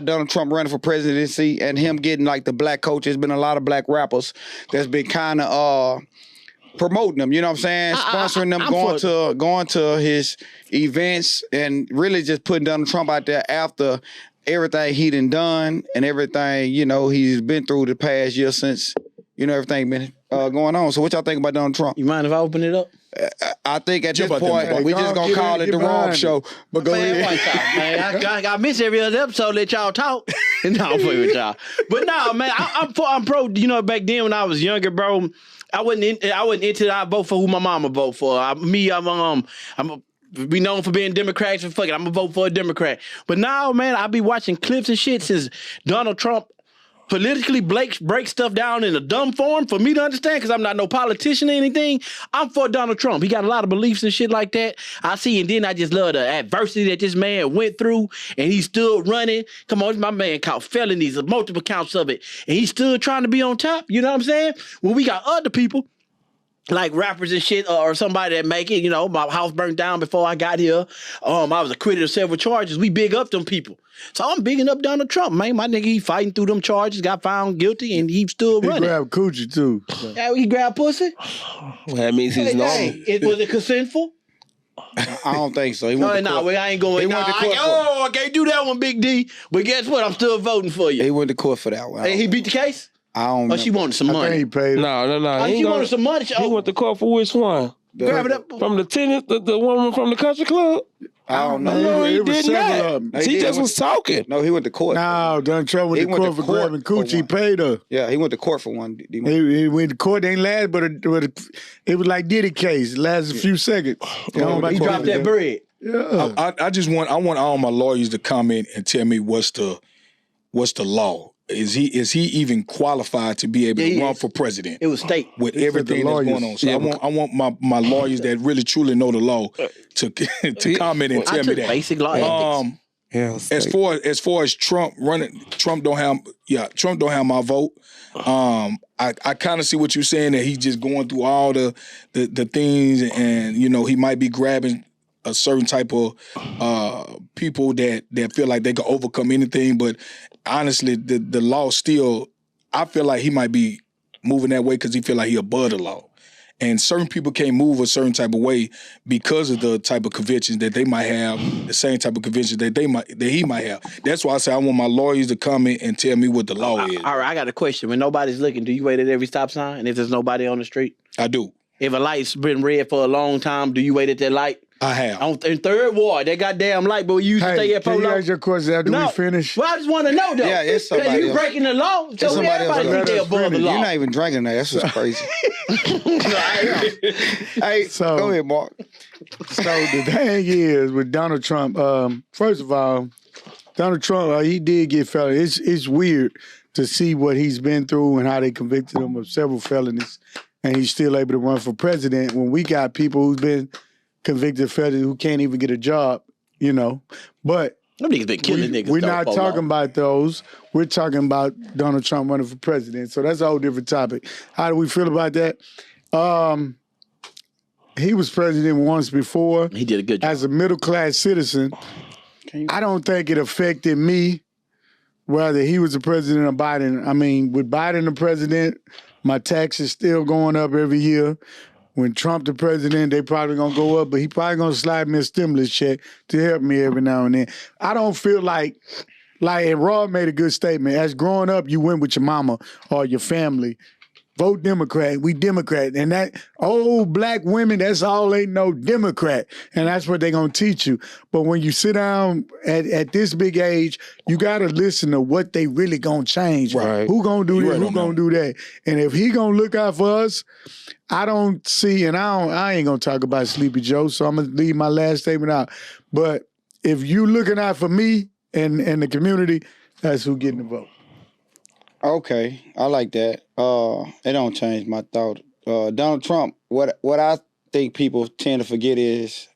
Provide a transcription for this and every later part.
Donald Trump running for presidency and him getting like the black coach. There's been a lot of black rappers that's been kind of promoting them, you know what I'm saying? Sponsoring them, going to his events and really just putting Donald Trump out there after everything he done and everything, you know, he's been through the past year since, you know, everything been going on. So what y'all think about Donald Trump? You mind if I open it up? I think at this point, we just gonna call it the Rob Show. But go ahead. I miss every other episode that y'all talk. No, I'm playing with y'all. But no, man, I'm pro. You know, back then when I was younger, bro, I wasn't into it. I vote for who my mama vote for. We known for being Democrats, and fuck it, I'm gonna vote for a Democrat. But now, man, I be watching clips and shit since Donald Trump politically break stuff down in a dumb form for me to understand, because I'm not no politician or anything. I'm for Donald Trump. He got a lot of beliefs and shit like that. I see, and then I just love the adversity that this man went through, and he still running. Come on, my man caught felonies, multiple counts of it, and he's still trying to be on top. You know what I'm saying? When we got other people, like rappers and shit, or somebody that make it, you know, my house burnt down before I got here. I was acquitted of several charges. We big up them people. So I'm bigging up Donald Trump, man. My nigga, he fighting through them charges, got found guilty, and he still running. He grabbed coochie, too. So. Yeah, he grabbed pussy? Well, that means he's normal. Was it consentful? I don't think so. I ain't going. I can't do that one, Big D. But guess what? I'm still voting for you. He went to court for that one. Hey, he beat the case? I don't know. Oh, she wanted some money. I think he paid it. No. She wanted some money. He went to court for which one? Grab it up. From the tennis, the woman from the country club? I don't know. No, he did not. He just was talking. No, he went to court. No, Donald Trump went to court for grabbing coochie. He paid her. Yeah, he went to court for one. He went to court. It ain't last, but it was like Diddy case. It lasted a few seconds. He dropped that bread. Yeah. I want all my lawyers to come in and tell me what's the law. Is he even qualified to be able to run for president? It was state with everything that's going on. So I want my lawyers that really truly know the law to comment and tell me that. Basic law ethics. As far as Trump running, Trump don't have my vote. I kind of see what you're saying, that he's just going through all the things, and you know, he might be grabbing a certain type of people that feel like they can overcome anything. But honestly, the law still, I feel like he might be moving that way because he feel like he above the law. And certain people can't move a certain type of way because of the type of convictions that they might have, the same type of convictions that he might have. That's why I say I want my lawyers to come in and tell me what the law is. All right, I got a question. When nobody's looking, do you wait at every stop sign? And if there's nobody on the street? I do. If a light's been red for a long time, do you wait at that light? I have. In Third Ward, that goddamn light, but we used to stay at Polo. Can you ask your question after we finish? Well, I just want to know, though. Yeah, it's somebody you breaking the law, so everybody think they're above the law. You're not even drinking that. That's just crazy. Hey, so, go ahead, Mark. So the thing is, with Donald Trump, first of all, Donald Trump, he did get felonies. It's weird to see what he's been through and how they convicted him of several felonies, and he's still able to run for president when we got people who've been convicted felons who can't even get a job, you know. But them niggas been killing niggas. We're not talking about those. We're talking about Donald Trump running for president. So that's a whole different topic. How do we feel about that? He was president once before. He did a good job. As a middle-class citizen, I don't think it affected me whether he was the president or Biden. I mean, with Biden the president, my taxes still going up every year. When Trump the president, they probably gonna go up, but he probably gonna slide me a stimulus check to help me every now and then. I don't feel like and Rob made a good statement. As growing up, you went with your mama or your family. Vote Democrat. We Democrat. And that old black women, that's all they know, Democrat. And that's what they're going to teach you. But when you sit down at this big age, you got to listen to what they really going to change. Right. Who going to do this? Who going to do that? And if he going to look out for us, I don't see, and I ain't going to talk about Sleepy Joe, so I'm going to leave my last statement out. But if you looking out for me and the community, that's who getting the vote. Okay, I like that. It don't change my thought. Donald Trump, what I think people tend to forget is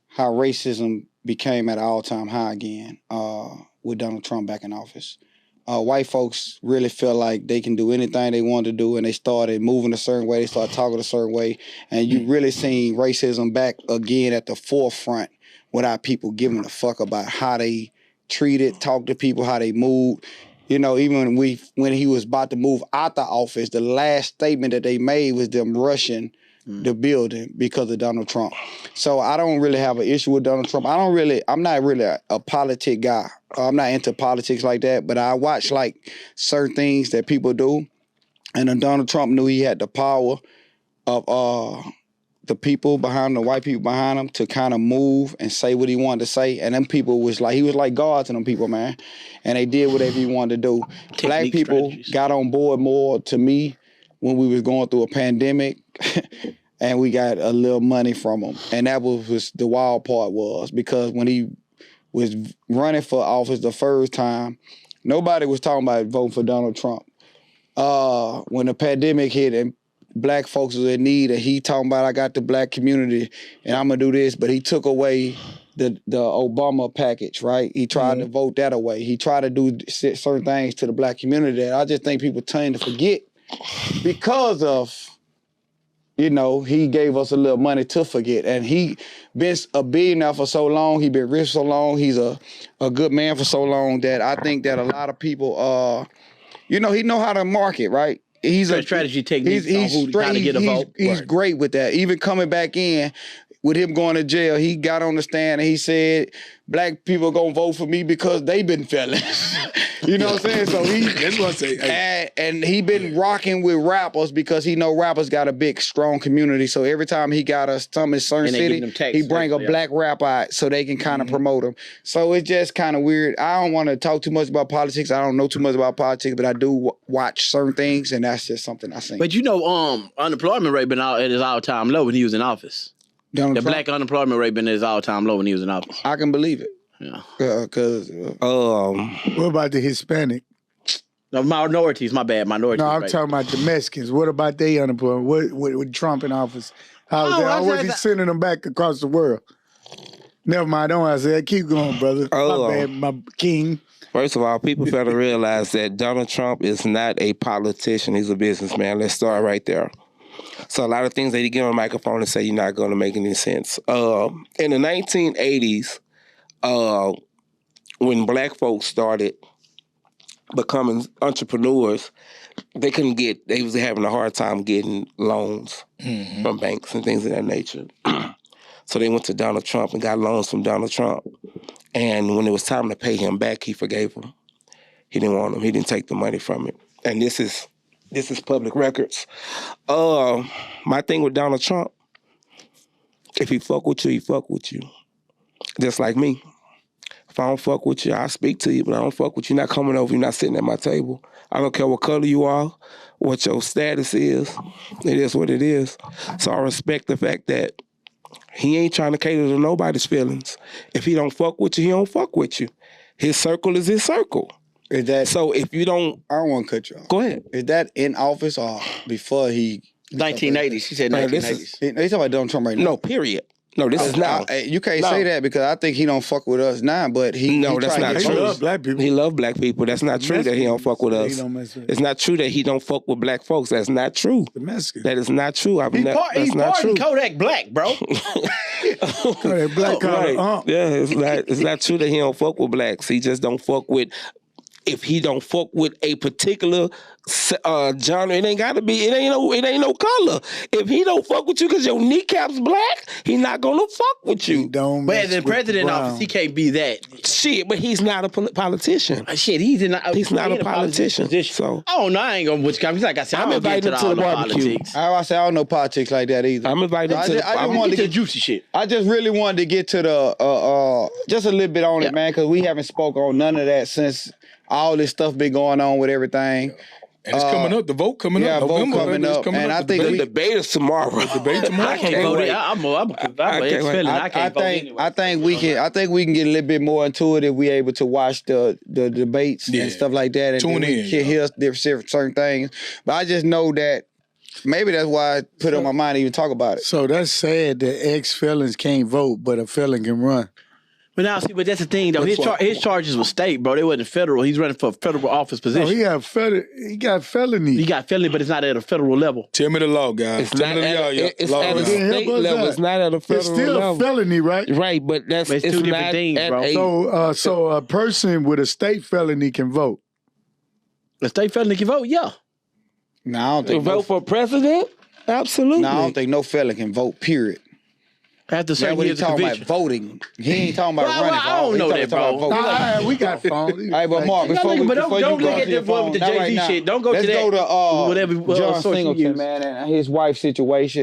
how racism became at an all-time high again with Donald Trump back in office. White folks really feel like they can do anything they want to do, and they started moving a certain way, they started talking a certain way, and you really seen racism back again at the forefront without people giving a fuck about how they treated, talked to people, how they moved. You know, even when he was about to move out the office, the last statement that they made was them rushing the building because of Donald Trump. So I don't really have an issue with Donald Trump. I'm not really a politic guy. I'm not into politics like that, but I watch like certain things that people do. And then Donald Trump knew he had the power of the people behind him, the white people behind him, to kind of move and say what he wanted to say. And them people was like God to them people, man. And they did whatever he wanted to do. Black people got on board more to me when we was going through a pandemic. And we got a little money from him. And that was the wild part was, because when he was running for office the first time, nobody was talking about voting for Donald Trump. When the pandemic hit and black folks was in need, and he talking about, I got the black community and I'm gonna do this, but he took away the Obama package, right? He tried to vote that away. He tried to do certain things to the black community that I just think people tend to forget because of, you know, he gave us a little money to forget. And he been a billionaire for so long, he been rich so long, he's a good man for so long that I think that a lot of people, you know, he know how to market, right? He's a strategy technique. He's straight, to get a vote. He's great with that. Even coming back in, with him going to jail, he got on the stand and he said, black people gonna vote for me because they been felons. You know what I'm saying? So that's what I say. Hey. And he been rocking with rappers because he know rappers got a big, strong community. So every time he got a some in certain city, he bring a black rapper out so they can kind of promote him. So it's just kind of weird. I don't want to talk too much about politics. I don't know too much about politics, but I do watch certain things, and that's just something I think. But you know, unemployment rate been out at his all-time low when he was in office. The black unemployment rate been at his all-time low when he was in office. I can believe it. Yeah. What about the Hispanic? No, minorities, my bad, minorities. No, I'm talking about the Mexicans. What about their unemployment? What with Trump in office? How was he sending them back across the world? Never mind, don't answer that. Keep going, brother. My bad, my king. First of all, people fail to realize that Donald Trump is not a politician. He's a businessman. Let's start right there. So a lot of things that he get on a microphone and say you're not going to make any sense. In the 1980s, when black folks started becoming entrepreneurs, they was having a hard time getting loans from banks and things of that nature. So they went to Donald Trump and got loans from Donald Trump. And when it was time to pay him back, he forgave them. He didn't want them. He didn't take the money from it. And this is public records. My thing with Donald Trump, if he fuck with you, he fuck with you. Just like me. If I don't fuck with you, I speak to you, but I don't fuck with you. You're not coming over, you're not sitting at my table. I don't care what color you are, what your status is. It is what it is. So I respect the fact that he ain't trying to cater to nobody's feelings. If he don't fuck with you, he don't fuck with you. His circle is his circle. Is that so? If you don't, I don't want to cut you off. Go ahead. Is that in office or before he? 1980s. She said 1980s. He's talking about Donald Trump right now. No, period. No, this is now. You can't say that because I think he don't fuck with us now, but that's not true. He love black people. He love black people. That's not true that he don't fuck with us. It's not true that he don't fuck with black folks. That's not true. That is not true. He's not true. Kodak Black, bro. Kodak Black, right. Yeah, it's not true that he don't fuck with blacks. He just don't fuck with. If he don't fuck with a particular genre, it ain't gotta be. It ain't no color. If he don't fuck with you because your kneecap's black, he not gonna fuck with you. But as in president office, he can't be that. Shit, but he's not a politician. Shit, he's not a politician. So I ain't gonna which come. Like I said, I'm invited to the barbecue. I say I don't know politics like that either. I'm invited to the barbecue. I just wanted to get juicy shit. I just really wanted to get to the just a little bit on it, man, because we haven't spoke on none of that since all this stuff been going on with everything. And it's coming up. The vote coming up. Vote coming up. And I think the debate is tomorrow. I can't vote. I think we can get a little bit more into it if we able to watch the debates and stuff like that, and tune in, hear certain things. But I just know that maybe that's why I put it on my mind to even talk about it. So that's sad that ex-felons can't vote, but a felon can run. But now, see, but that's the thing, though. His charges were state, bro. They wasn't federal. He's running for a federal office No, position. he got felony. He got felony, but it's not at a federal level. Tell me the law, guys. It's Tell not me the law. at, it's law, at a guys. state What's level. that? It's not at a federal It's still level. a felony, right? Right, but But it's it's two different not things, at bro. a So a person with a state felony can vote. A state felony can vote, yeah. No, I don't to think vote for president. Absolutely. No, I don't think no fella can vote. Period. After That's certain what years he's of talking about. conviction. Voting. He ain't talking about Well, running. I don't for know office. He that, talking bro. about voting. All right, we got phone. Hey, but Mark, before but don't you look go at to your that one phone, with the not Jay-Z right now, shit. Don't go to let's that. go to whatever John source you Singleton, use. man, and his wife's situation.